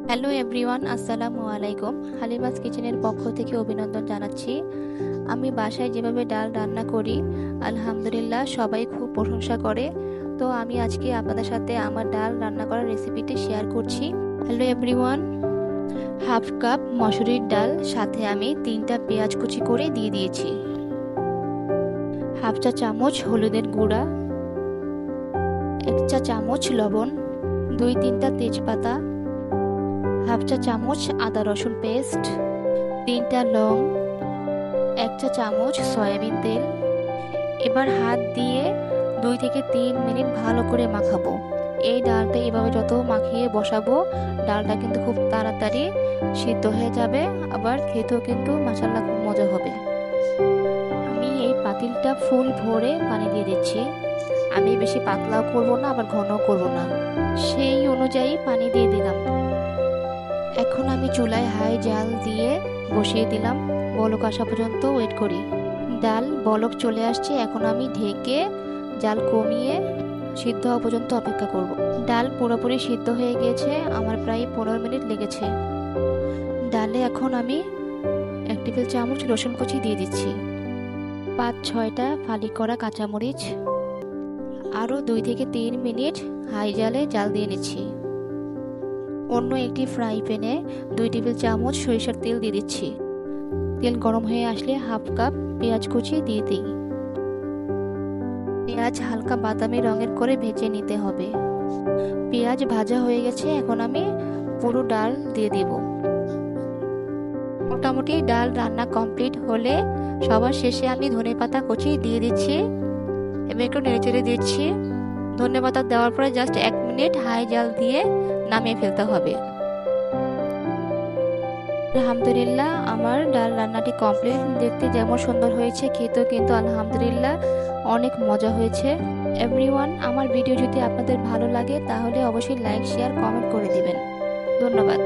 Hello everyone, আসসালামু আলাইকুম। হালিমাস কিচেনের পক্ষ থেকে অভিনন্দন জানাচ্ছি। আমি বাসায় যেভাবে ডাল রান্না করি, আলহামদুলিল্লাহ সবাই খুব প্রশংসা করে। তো আমি আজকে আপনাদের সাথে আমার ডাল রান্না করার রেসিপিটি শেয়ার করছি। হ্যালো এভরিওয়ান, হাফ কাপ মসুরির ডাল, সাথে আমি 3টা পেঁয়াজ কুচি করে দিয়ে দিয়েছি, হাফ চা চামচ হলুদের গুঁড়া, 1 চা চামচ লবণ, 2-3টা তেজপাতা, হাফ চা চামচ আদা রসুন পেস্ট, 3টা লং, 1 চা চামচ সয়াবিন তেল। এবার হাত দিয়ে 2 থেকে 3 মিনিট ভালো করে মাখাবো। এই ডালটা এভাবে যত মাখিয়ে বসাবো, ডালটা কিন্তু খুব তাড়াতাড়ি সিদ্ধ হয়ে যাবে, আবার খেতেও কিন্তু মাশাআল্লাহ খুব মজা হবে। আমি এই পাতিলটা ফুল ভরে পানি দিয়ে দিচ্ছি। আমি বেশি পাতলাও করব না, আবার ঘনও করব না, সেই অনুযায়ী পানি দিয়ে দিলাম। এখন আমি চুলায় হাই জাল দিয়ে বসিয়ে দিলাম, বলক আসা পর্যন্ত ওয়েট করি। ডাল বলক চলে আসছে, এখন আমি ঢেকে জাল কমিয়ে সিদ্ধ হওয়া পর্যন্ত অপেক্ষা করব। ডাল পুরোপুরি সিদ্ধ হয়ে গিয়েছে, আমার প্রায় 15 মিনিট লেগেছে। ডালে এখন আমি 1 টেবিল চামচ রসুন কুচি দিয়ে দিচ্ছি, 5-6টা ফালি করা কাঁচামরিচ, আরও 2 থেকে 3 মিনিট হাই জালে জাল দিয়ে নিচ্ছি। অন্য একটি ফ্রাই প্যানে 2 টেবিল চামচ সরিষার তেল দিয়ে দিচ্ছি। তেল গরম হয়ে আসলে হাফ কাপ পেঁয়াজ কুচি দিয়ে দিই। পেঁয়াজ হালকা বাদামি রঙের করে ভেজে নিতে হবে। পেঁয়াজ ভাজা হয়ে গেছে, এখন আমি পুরো ডাল দিয়ে দেব। মোটামুটি ডাল রান্না কমপ্লিট হলে সবার শেষে আমি ধনেপাতা কুচি দিয়ে দিচ্ছি এবং একটু নেড়েচেড়ে দিচ্ছি। ধনেপাতা দেওয়ার পরে জাস্ট 1 মিনিট হাই জাল দিয়ে নামিয়ে ফেলতে হবে। আলহামদুলিল্লাহ আমার ডাল রান্নাটি কমপ্লিট। দেখতে যেমন সুন্দর হয়েছে, খেতেও কিন্তু আলহামদুলিল্লাহ অনেক মজা হয়েছে। এভরিওয়ান, আমার ভিডিও যদি আপনাদের ভালো লাগে তাহলে অবশ্যই লাইক, শেয়ার, কমেন্ট করে দিবেন। ধন্যবাদ।